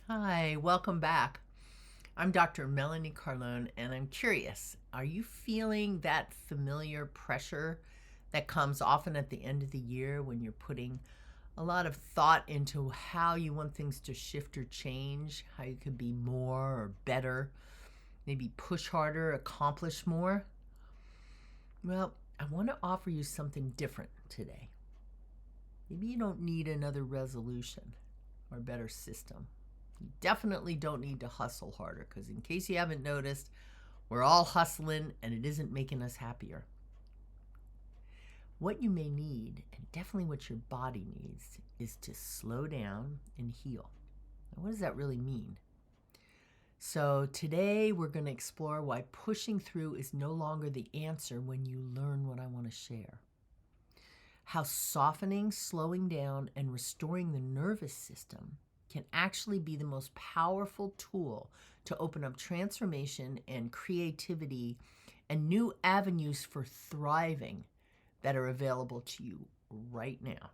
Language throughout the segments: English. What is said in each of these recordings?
Hi, welcome back. I'm Dr. Melanie Carlo, and I'm curious, are you feeling that familiar pressure that comes often at the end of the year when you're putting a lot of thought into how you want things to shift or change, how you could be more or better, maybe push harder, accomplish more? Well, I want to offer you something different today. Maybe you don't need another resolution or better system. You definitely don't need to hustle harder because, in case you haven't noticed, we're all hustling and it isn't making us happier. What you may need, and definitely what your body needs, is to slow down and heal. Now, what does that really mean? So, today we're going to explore why pushing through is no longer the answer when you learn what I want to share. How softening, slowing down, and restoring the nervous system can actually be the most powerful tool to open up transformation and creativity and new avenues for thriving that are available to you right now.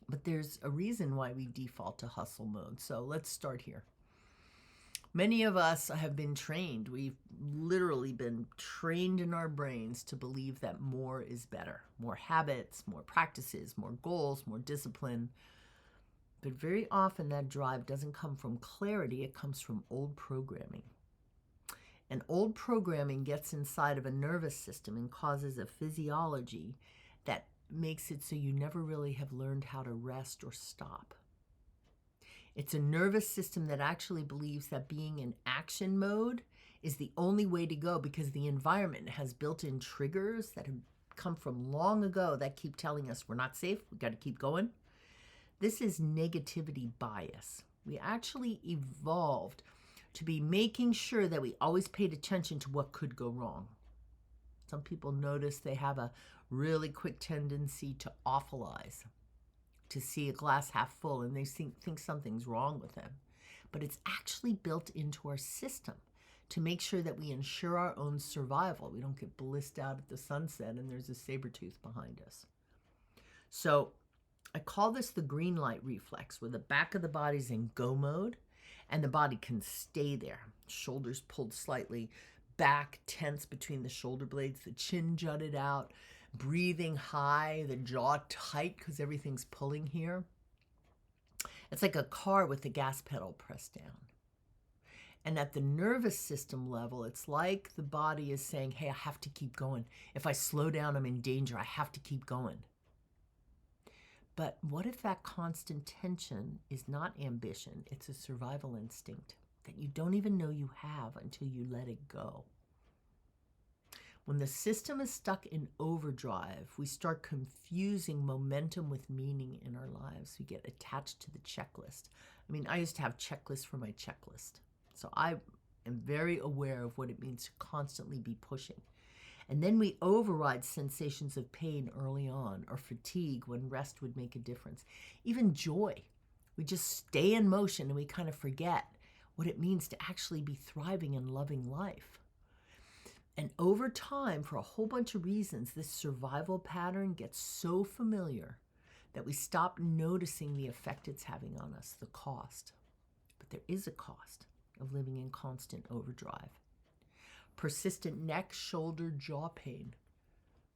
But there's a reason why we default to hustle mode. So let's start here. Many of us have been trained. We've literally been trained in our brains to believe that more is better. More habits, more practices, more goals, more discipline. But very often that drive doesn't come from clarity, it comes from old programming. And old programming gets inside of a nervous system and causes a physiology that makes it so you never really have learned how to rest or stop. It's a nervous system that actually believes that being in action mode is the only way to go because the environment has built-in triggers that have come from long ago that keep telling us we're not safe, we got to keep going. This is negativity bias. We actually evolved to be making sure that we always paid attention to what could go wrong. Some people notice they have a really quick tendency to awfulize, to see a glass half full, and they think something's wrong with them. But it's actually built into our system to make sure that we ensure our own survival. We don't get blissed out at the sunset and there's a saber tooth behind us. So I call this the green light reflex, where the back of the body's in go mode and the body can stay there. Shoulders pulled slightly back, tense between the shoulder blades, the chin jutted out, breathing high, the jaw tight because everything's pulling here. It's like a car with the gas pedal pressed down. And at the nervous system level, it's like the body is saying, hey, I have to keep going. If I slow down, I'm in danger. I have to keep going. But what if that constant tension is not ambition? It's a survival instinct that you don't even know you have until you let it go. When the system is stuck in overdrive, we start confusing momentum with meaning in our lives. We get attached to the checklist. I mean, I used to have checklists for my checklist. So I am very aware of what it means to constantly be pushing. And then we override sensations of pain early on, or fatigue when rest would make a difference. Even joy. We just stay in motion and we kind of forget what it means to actually be thriving and loving life. And over time, for a whole bunch of reasons, this survival pattern gets so familiar that we stop noticing the effect it's having on us, the cost. But there is a cost of living in constant overdrive. Persistent neck, shoulder, jaw pain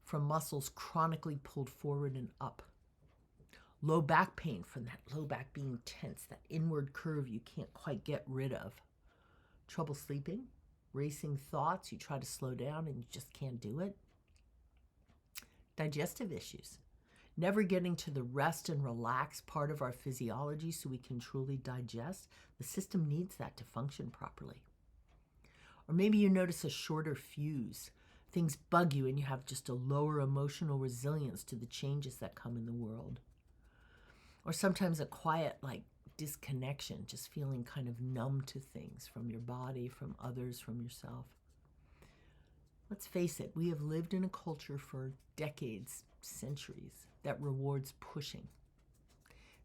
from muscles chronically pulled forward and up. Low back pain from that low back being tense, that inward curve you can't quite get rid of. Trouble sleeping, racing thoughts, you try to slow down and you just can't do it. Digestive issues, never getting to the rest and relax part of our physiology so we can truly digest. The system needs that to function properly. Or maybe you notice a shorter fuse. Things bug you and you have just a lower emotional resilience to the changes that come in the world. Or sometimes a quiet, disconnection, just feeling kind of numb to things from your body, from others, from yourself. Let's face it, we have lived in a culture for decades, centuries, that rewards pushing,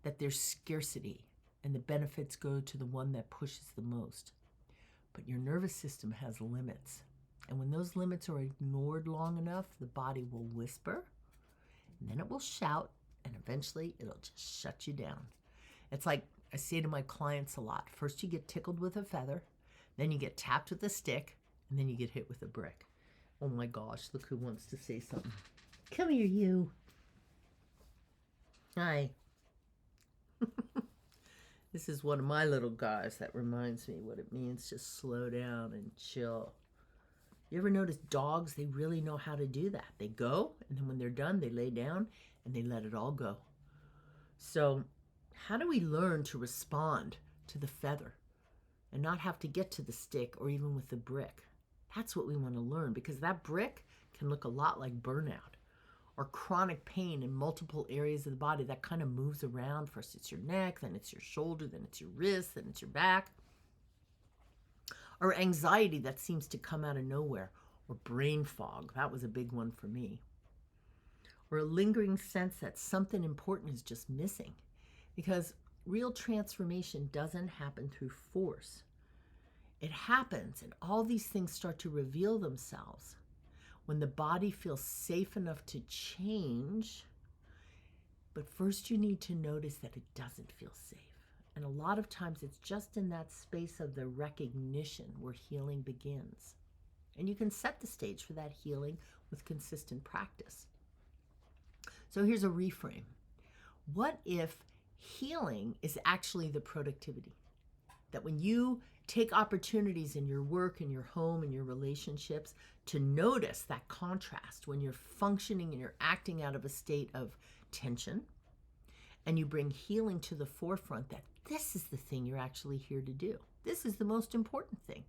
that there's scarcity and the benefits go to the one that pushes the most. But your nervous system has limits. And when those limits are ignored long enough, the body will whisper, and then it will shout, and eventually it'll just shut you down. It's like I say to my clients a lot, first you get tickled with a feather, then you get tapped with a stick, and then you get hit with a brick. Oh my gosh, look who wants to say something. Come here, you. Hi. This is one of my little guys that reminds me what it means to slow down and chill. You ever notice dogs, they really know how to do that. They go, and then when they're done, they lay down and they let it all go. So how do we learn to respond to the feather and not have to get to the stick or even with the brick? That's what we want to learn, because that brick can look a lot like burnout or chronic pain in multiple areas of the body that kind of moves around. First it's your neck, then it's your shoulder, then it's your wrist, then it's your back. Or anxiety that seems to come out of nowhere, or brain fog. That was a big one for me. Or a lingering sense that something important is just missing, because real transformation doesn't happen through force. It happens, and all these things start to reveal themselves when the body feels safe enough to change. But first you need to notice that it doesn't feel safe. And a lot of times it's just in that space of the recognition where healing begins. And you can set the stage for that healing with consistent practice. So here's a reframe. What if healing is actually the productivity? That when you take opportunities in your work, in your home, in your relationships, to notice that contrast when you're functioning and you're acting out of a state of tension, and you bring healing to the forefront, that this is the thing you're actually here to do. This is the most important thing.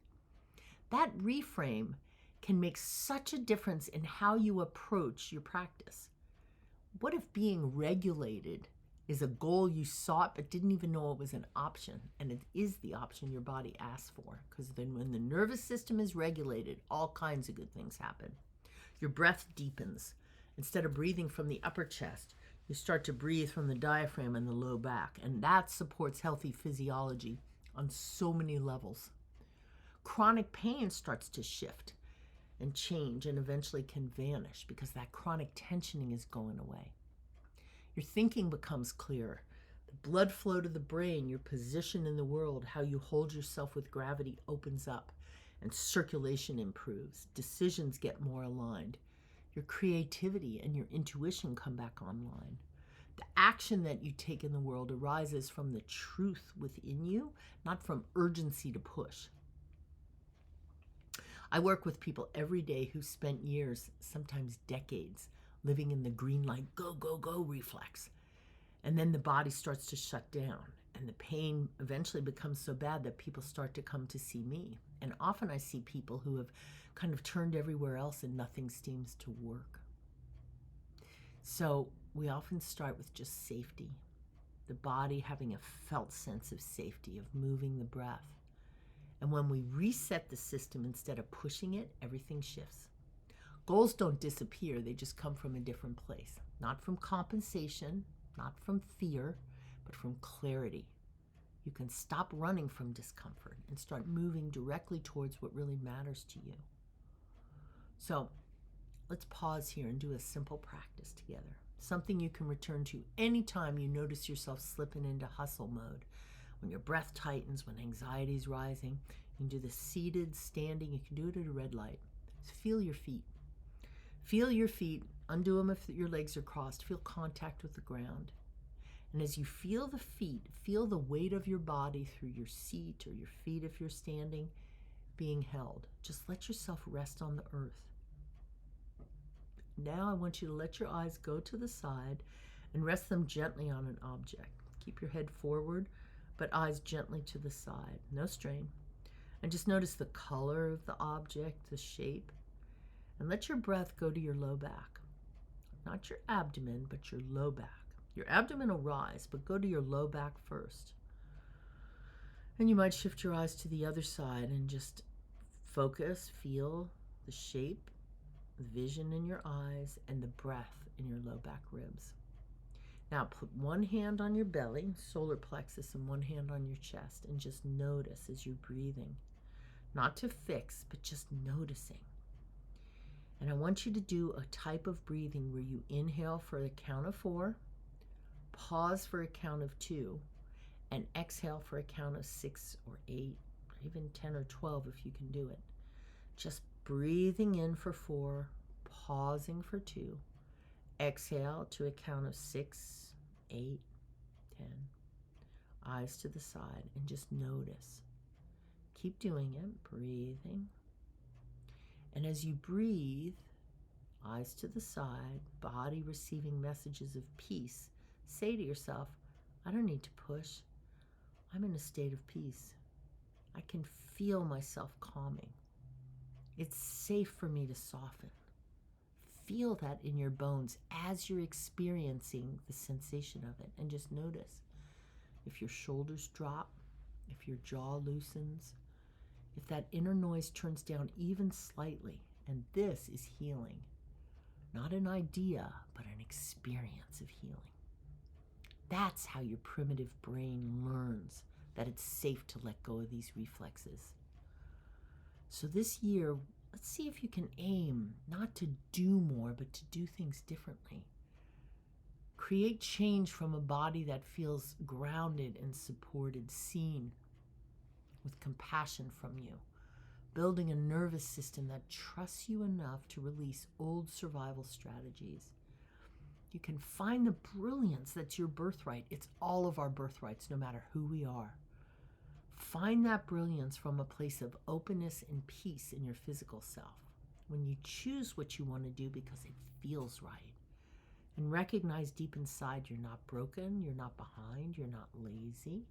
That reframe can make such a difference in how you approach your practice. What if being regulated is a goal you sought but didn't even know it was an option, and it is the option your body asks for? Because then when the nervous system is regulated, all kinds of good things happen. Your breath deepens. Instead of breathing from the upper chest, you start to breathe from the diaphragm and the low back, and that supports healthy physiology on so many levels. Chronic pain starts to shift and change and eventually can vanish because that chronic tensioning is going away. Your thinking becomes clearer. The blood flow to the brain, your position in the world, how you hold yourself with gravity opens up, and circulation improves. Decisions get more aligned. Your creativity and your intuition come back online. The action that you take in the world arises from the truth within you, not from urgency to push. I work with people every day who spent years, sometimes decades, living in the green light, go, go, go reflex. And then the body starts to shut down, and the pain eventually becomes so bad that people start to come to see me. And often I see people who have kind of turned everywhere else and nothing seems to work. So we often start with just safety, the body having a felt sense of safety, of moving the breath. And when we reset the system instead of pushing it, everything shifts. Goals don't disappear, they just come from a different place. Not from compensation, not from fear, but from clarity. You can stop running from discomfort and start moving directly towards what really matters to you. So let's pause here and do a simple practice together. Something you can return to anytime you notice yourself slipping into hustle mode. When your breath tightens, when anxiety is rising, you can do this seated, standing, you can do it at a red light. So feel your feet. Feel your feet, undo them if your legs are crossed, feel contact with the ground. And as you feel the feet, feel the weight of your body through your seat or your feet if you're standing, being held. Just let yourself rest on the earth. Now I want you to let your eyes go to the side and rest them gently on an object. Keep your head forward, but eyes gently to the side, no strain. And just notice the color of the object, the shape. And let your breath go to your low back. Not your abdomen, but your low back. Your abdomen will rise, but go to your low back first. And you might shift your eyes to the other side and just focus, feel the shape, the vision in your eyes, and the breath in your low back ribs. Now put one hand on your belly, solar plexus, and one hand on your chest, and just notice as you're breathing. Not to fix, but just noticing. And I want you to do a type of breathing where you inhale for a count of 4, pause for a count of 2, And exhale for a count of 6 or 8, or even 10 or 12 if you can do it. Just breathing in for 4, pausing for 2. Exhale to a count of 6, 8, 10. Eyes to the side and just notice. Keep doing it, breathing. And as you breathe, eyes to the side, body receiving messages of peace, say to yourself, I don't need to push. I'm in a state of peace. I can feel myself calming. It's safe for me to soften. Feel that in your bones as you're experiencing the sensation of it. And just notice if your shoulders drop, if your jaw loosens, if that inner noise turns down even slightly. And this is healing. Not an idea, but an experience of healing. That's how your primitive brain learns that it's safe to let go of these reflexes. So this year, let's see if you can aim not to do more, but to do things differently. Create change from a body that feels grounded and supported, seen, with compassion from you. Building a nervous system that trusts you enough to release old survival strategies. You can find the brilliance that's your birthright. It's all of our birthrights, no matter who we are. Find that brilliance from a place of openness and peace in your physical self. When you choose what you want to do because it feels right. And recognize deep inside you're not broken, you're not behind, you're not lazy.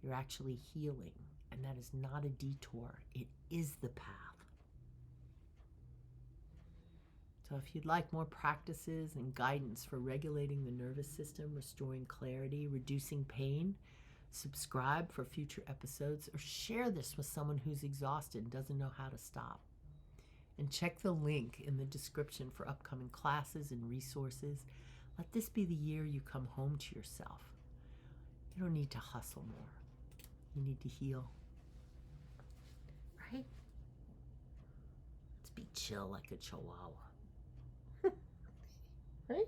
You're actually healing. And that is not a detour. It is the path. So if you'd like more practices and guidance for regulating the nervous system, restoring clarity, reducing pain, subscribe for future episodes, or share this with someone who's exhausted and doesn't know how to stop. And check the link in the description for upcoming classes and resources. Let this be the year you come home to yourself. You don't need to hustle more. You need to heal. Right? Let's be chill like a chihuahua. Right?